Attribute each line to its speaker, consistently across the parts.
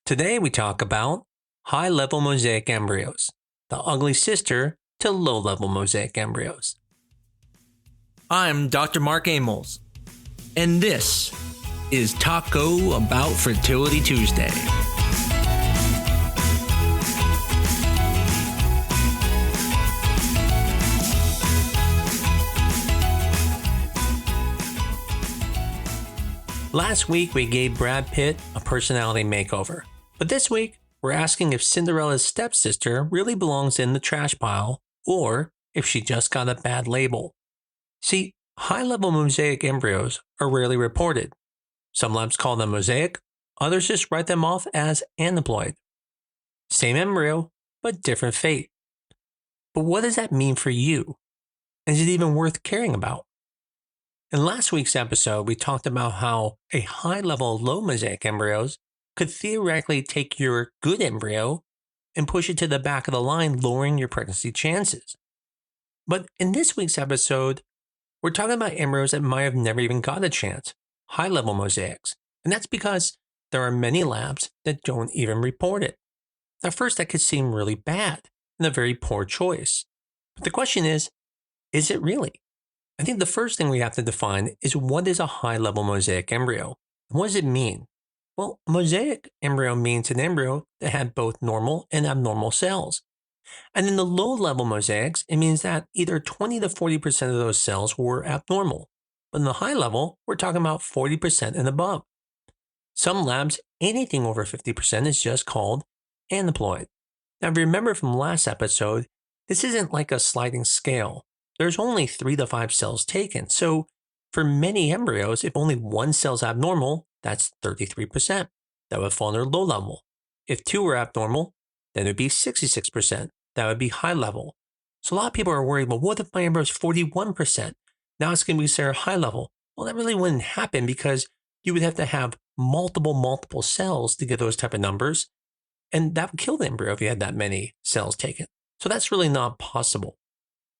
Speaker 1: Today we talk about high-level mosaic embryos, the ugly sister to low-level mosaic embryos.
Speaker 2: I'm Dr. Mark Amols, and this is Taco About Fertility Tuesday.
Speaker 1: Last week we gave Brad Pitt a personality makeover, but this week we're asking if Cinderella's stepsister really belongs in the trash pile or if she just got a bad label. See, high-level mosaic embryos are rarely reported. Some labs call them mosaic, others just write them off as aneuploid. Same embryo, but different fate. But what does that mean for you? Is it even worth caring about? In last week's episode, we talked about how a high-level low mosaic embryos could theoretically take your good embryo and push it to the back of the line, lowering your pregnancy chances. But in this week's episode, we're talking about embryos that might have never even got a chance, high-level mosaics. And that's because there are many labs that don't even report it. At first, that could seem really bad and a very poor choice. But the question is it really? I think the first thing we have to define is what is a high-level mosaic embryo? And what does it mean? Well, a mosaic embryo means an embryo that had both normal and abnormal cells. And in the low-level mosaics, it means that either 20 to 40% of those cells were abnormal. But in the high level, we're talking about 40% and above. Some labs, anything over 50% is just called aneuploid. Now, if you remember from last episode, this isn't like a sliding scale. There's only 3 to 5 cells taken. So for many embryos, if only one cell is abnormal, that's 33%. That would fall under low level. If 2 were abnormal, then it would be 66%. That would be high level. So a lot of people are worried, well, what if my embryo is 41%? Now it's going to be considered high level. Well, that really wouldn't happen because you would have to have multiple cells to get those type of numbers. And that would kill the embryo if you had that many cells taken. So that's really not possible.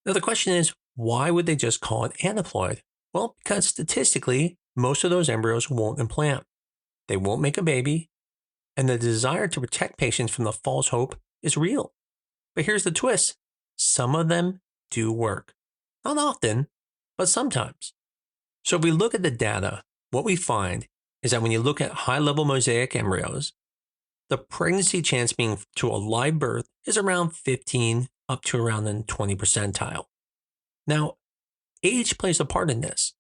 Speaker 1: Now the question is, why would they just call it aneuploid? Well, because statistically, most of those embryos won't implant. They won't make a baby. And the desire to protect patients from the false hope is real. But here's the twist. Some of them do work. Not often, but sometimes. So if we look at the data, what we find is that when you look at high-level mosaic embryos, the pregnancy chance being to a live birth is around 15 up to around the 20 percentile. Now, age plays a part in this.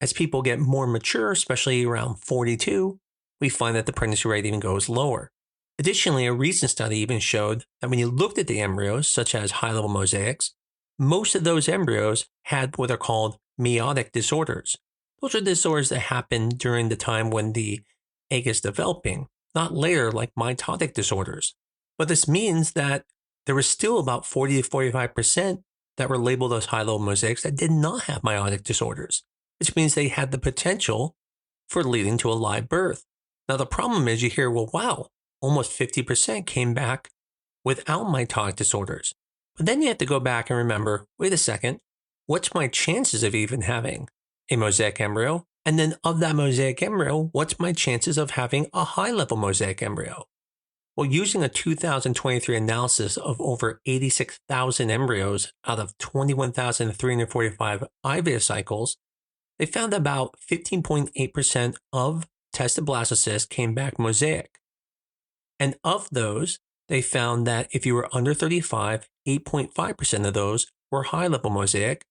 Speaker 1: As people get more mature, especially around 42, we find that the pregnancy rate even goes lower. Additionally, a recent study even showed that when you looked at the embryos, such as high-level mosaics, most of those embryos had what are called meiotic disorders. Those are disorders that happen during the time when the egg is developing, not later like mitotic disorders. But this means that there was still about 40 to 45% that were labeled as high-level mosaics that did not have meiotic disorders, which means they had the potential for leading to a live birth. Now, the problem is you hear, well, wow, almost 50% came back without mitotic disorders. But then you have to go back and remember, wait a second, what's my chances of even having a mosaic embryo? And then of that mosaic embryo, what's my chances of having a high-level mosaic embryo? Well, using a 2023 analysis of over 86,000 embryos out of 21,345 IVF cycles, they found about 15.8% of tested blastocysts came back mosaic. And of those, they found that if you were under 35, 8.5% of those were high-level mosaic,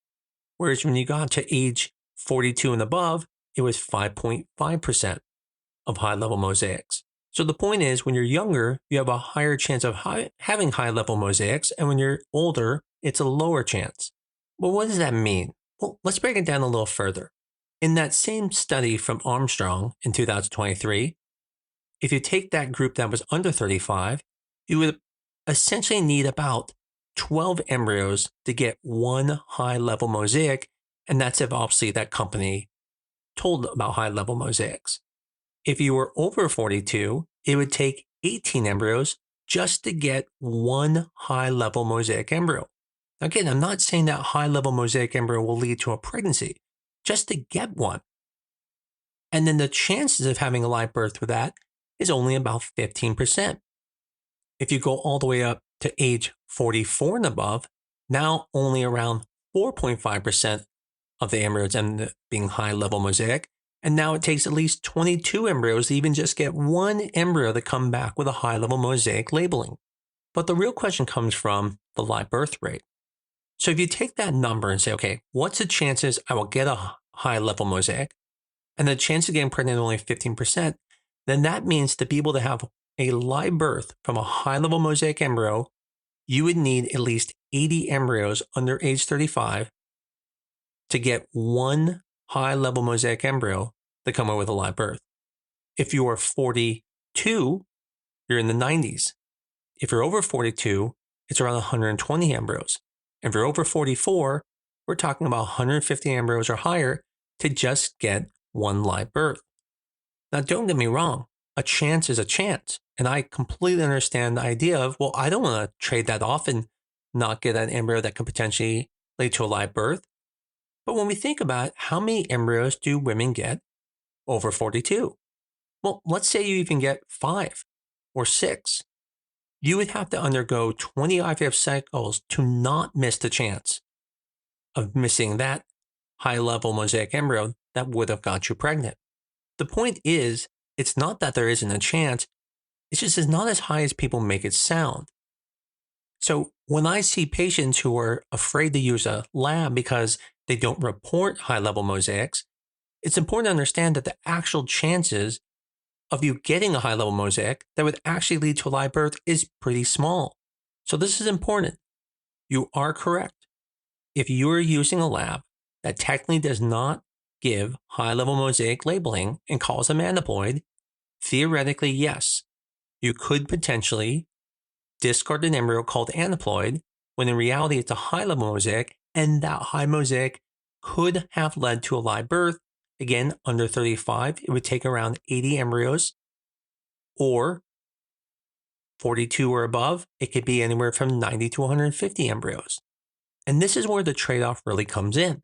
Speaker 1: whereas when you got to age 42 and above, it was 5.5% of high-level mosaics. So the point is, when you're younger, you have a higher chance of having high-level mosaics, and when you're older, it's a lower chance. Well, what does that mean? Well, let's break it down a little further. In that same study from Armstrong in 2023, if you take that group that was under 35, you would essentially need about 12 embryos to get one high-level mosaic, and that's if obviously that company told about high-level mosaics. If you were over 42, it would take 18 embryos just to get one high-level mosaic embryo. Again, I'm not saying that high-level mosaic embryo will lead to a pregnancy, just to get one. And then the chances of having a live birth with that is only about 15%. If you go all the way up to age 44 and above, now only around 4.5% of the embryos end up being high-level mosaic, and now it takes at least 22 embryos to even just get one embryo to come back with a high-level mosaic labeling. But the real question comes from the live birth rate. So if you take that number and say, okay, what's the chances I will get a high-level mosaic, and the chance of getting pregnant is only 15%, then that means to be able to have a live birth from a high-level mosaic embryo, you would need at least 80 embryos under age 35 to get one high-level mosaic embryo to come out with a live birth. If you are 42, you're in the 90s. If you're over 42, it's around 120 embryos. If you're over 44, we're talking about 150 embryos or higher to just get one live birth. Now, don't get me wrong. A chance is a chance. And I completely understand the idea of, well, I don't want to trade that off and not get an embryo that could potentially lead to a live birth. But when we think about how many embryos do women get over 42? Well, let's say you even get 5 or 6. You would have to undergo 20 IVF cycles to not miss the chance of missing that high-level mosaic embryo that would have got you pregnant. The point is, it's not that there isn't a chance, it's just it's not as high as people make it sound. So when I see patients who are afraid to use a lab because they don't report high-level mosaics, it's important to understand that the actual chances of you getting a high-level mosaic that would actually lead to a live birth is pretty small. So this is important. You are correct. If you are using a lab that technically does not give high-level mosaic labeling and calls them aneuploid, theoretically, yes, you could potentially discard an embryo called aneuploid when in reality it's a high-level mosaic, and that high mosaic could have led to a live birth. Again, under 35, it would take around 80 embryos, or 42 or above, it could be anywhere from 90 to 150 embryos. And this is where the trade-off really comes in.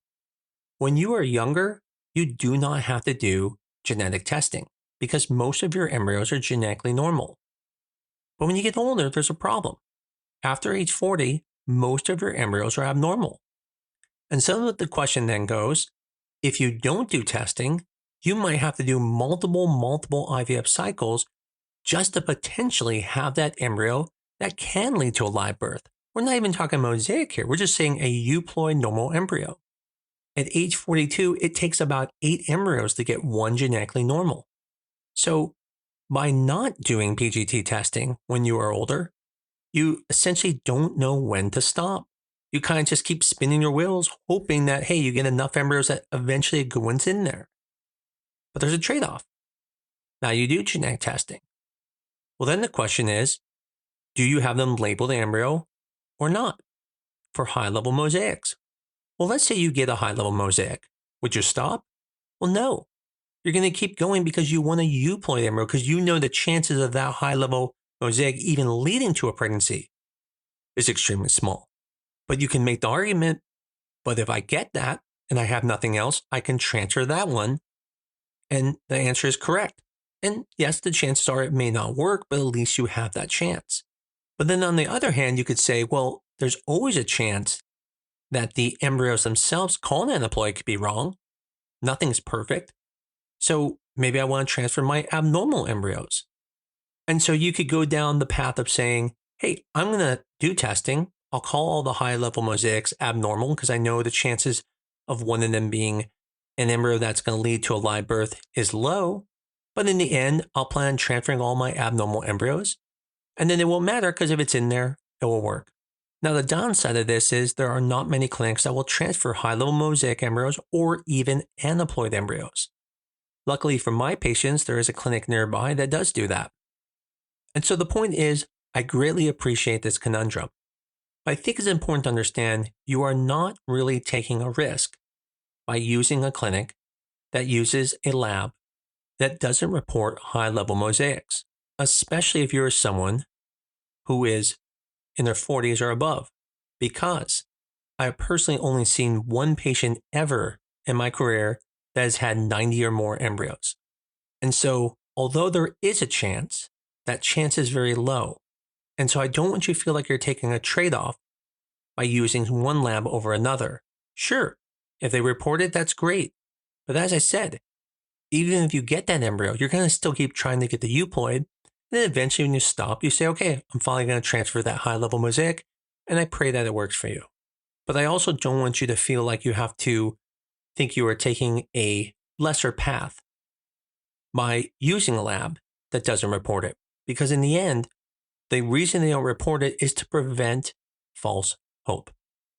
Speaker 1: When you are younger, you do not have to do genetic testing because most of your embryos are genetically normal. But when you get older, there's a problem. After age 40, most of your embryos are abnormal. And so the question then goes, if you don't do testing, you might have to do multiple IVF cycles just to potentially have that embryo that can lead to a live birth. We're not even talking mosaic here. We're just saying a euploid normal embryo. At age 42, it takes about 8 embryos to get one genetically normal. So by not doing PGT testing when you are older, you essentially don't know when to stop. You kind of just keep spinning your wheels, hoping that, hey, you get enough embryos that eventually a good one's in there. But there's a trade-off. Now you do genetic testing. Well, then the question is, do you have them label the embryo or not for high-level mosaics? Well, let's say you get a high-level mosaic. Would you stop? Well, no. You're going to keep going because you want a euploid embryo because you know the chances of that high-level mosaic even leading to a pregnancy is extremely small. But you can make the argument, but if I get that and I have nothing else, I can transfer that one. And the answer is correct. And yes, the chances are it may not work, but at least you have that chance. But then on the other hand, you could say, well, there's always a chance that the embryos themselves called aneuploid could be wrong. Nothing's perfect. So maybe I want to transfer my abnormal embryos. And so you could go down the path of saying, hey, I'm going to do testing. I'll call all the high-level mosaics abnormal because I know the chances of one of them being an embryo that's going to lead to a live birth is low. But in the end, I'll plan on transferring all my abnormal embryos. And then it won't matter because if it's in there, it will work. Now, the downside of this is there are not many clinics that will transfer high-level mosaic embryos or even aneuploid embryos. Luckily for my patients, there is a clinic nearby that does do that. And so the point is, I greatly appreciate this conundrum. But I think it's important to understand you are not really taking a risk by using a clinic that uses a lab that doesn't report high-level mosaics, especially if you're someone who is in their 40s or above, because I have personally only seen one patient ever in my career that has had 90 or more embryos. And so Although there is a chance, that chance is very low. And so I don't want you to feel like you're taking a trade-off by using one lab over another. Sure, if they report it, that's great. But as I said, even if you get that embryo, you're going to still keep trying to get the euploid. And then eventually when you stop, you say, okay, I'm finally going to transfer that high-level mosaic, and I pray that it works for you. But I also don't want you to feel like you have to think you are taking a lesser path by using a lab that doesn't report it. Because in the end, the reason they don't report it is to prevent false hope.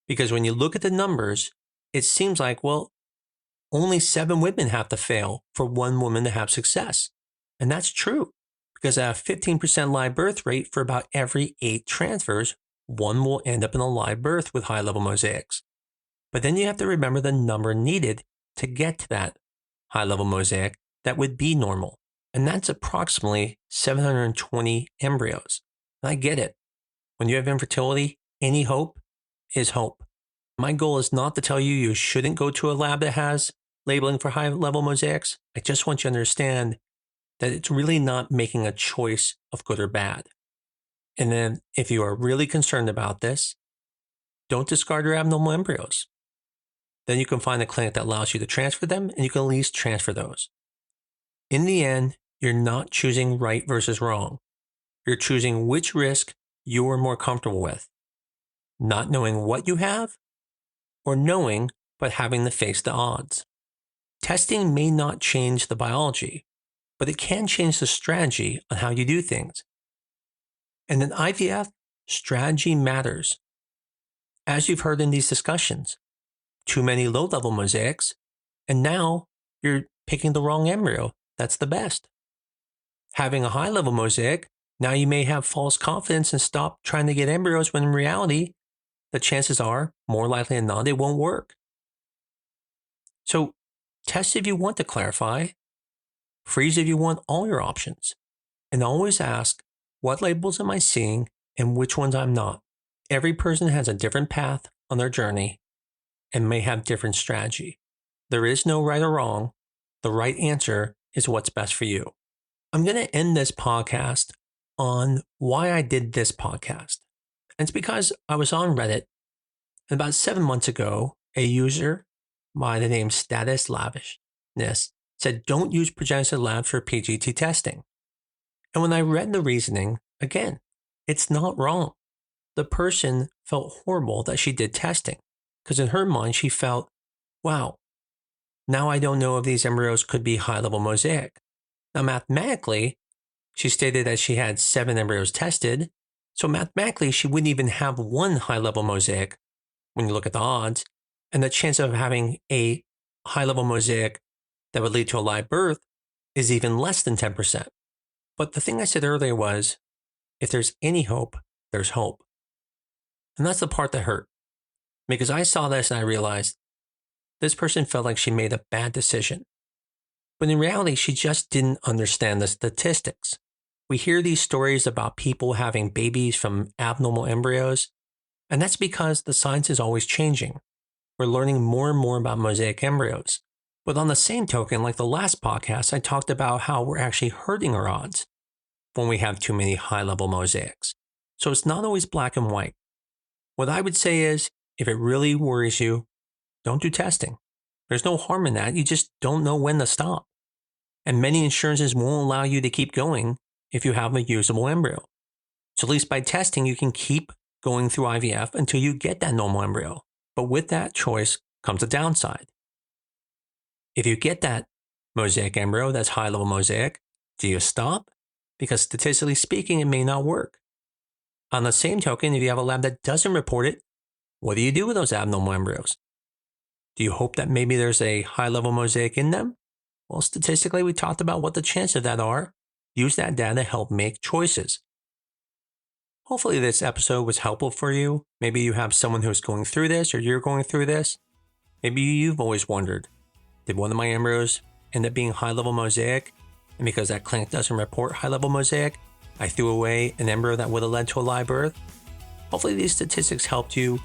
Speaker 1: Because when you look at the numbers, it seems like, well, only 7 women have to fail for 1 woman to have success. And that's true, because at a 15% live birth rate for about every 8 transfers, 1 will end up in a live birth with high-level mosaics. But then you have to remember the number needed to get to that high-level mosaic that would be normal. And that's approximately 720 embryos. And I get it. When you have infertility, any hope is hope. My goal is not to tell you you shouldn't go to a lab that has labeling for high-level mosaics. I just want you to understand that it's really not making a choice of good or bad. And then if you are really concerned about this, don't discard your abnormal embryos. Then you can find a clinic that allows you to transfer them, and you can at least transfer those. In the end, you're not choosing right versus wrong. You're choosing which risk you are more comfortable with. Not knowing what you have, or knowing but having to face the odds. Testing may not change the biology, but it can change the strategy on how you do things. And in IVF, strategy matters. As you've heard in these discussions, too many low-level mosaics, and now you're picking the wrong embryo. That's the best. Having a high-level mosaic, now you may have false confidence and stop trying to get embryos when in reality, the chances are, more likely than not, it won't work. So test if you want to clarify, freeze if you want all your options, and always ask, what labels am I seeing and which ones I'm not? Every person has a different path on their journey and may have different strategy. There is no right or wrong. The right answer is what's best for you. I'm going to end this podcast on why I did this podcast. And it's because I was on Reddit, and about 7 months ago, a user by the name Status Lavishness said, don't use progenitor lab for PGT testing. And when I read the reasoning, again, it's not wrong. The person felt horrible that she did testing, because in her mind, she felt, wow, now I don't know if these embryos could be high-level mosaic. Now, mathematically, she stated that she had 7 embryos tested, so mathematically, she wouldn't even have 1 high-level mosaic when you look at the odds, and the chance of having a high-level mosaic that would lead to a live birth is even less than 10%. But the thing I said earlier was, if there's any hope, there's hope. And that's the part that hurt, because I saw this and I realized this person felt like she made a bad decision. But in reality, she just didn't understand the statistics. We hear these stories about people having babies from abnormal embryos, and that's because the science is always changing. We're learning more and more about mosaic embryos. But on the same token, like the last podcast, I talked about how we're actually hurting our odds when we have too many high-level mosaics. So it's not always black and white. What I would say is, if it really worries you, don't do testing. There's no harm in that. You just don't know when to stop. And many insurances won't allow you to keep going if you have a usable embryo. So at least by testing, you can keep going through IVF until you get that normal embryo. But with that choice comes a downside. If you get that mosaic embryo, that's high-level mosaic, do you stop? Because statistically speaking, it may not work. On the same token, if you have a lab that doesn't report it, what do you do with those abnormal embryos? Do you hope that maybe there's a high-level mosaic in them? Well, statistically, we talked about what the chances of that are. Use that data to help make choices. Hopefully this episode was helpful for you. Maybe you have someone who's going through this, or you're going through this. Maybe you've always wondered, did one of my embryos end up being high-level mosaic? And because that clinic doesn't report high-level mosaic, I threw away an embryo that would have led to a live birth? Hopefully these statistics helped you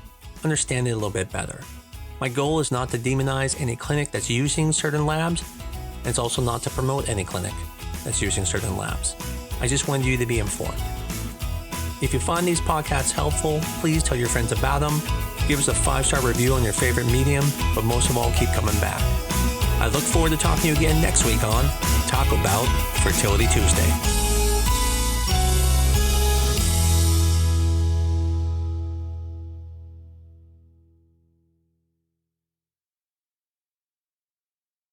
Speaker 1: understand it a little bit better. My goal is not to demonize any clinic that's using certain labs, and it's also not to promote any clinic. that's using certain labs. I just wanted you to be informed. If you find these podcasts helpful, please tell your friends about them. Give us a 5-star review on your favorite medium, but most of all, keep coming back. I look forward to talking to you again next week on Taco About Fertility Tuesday.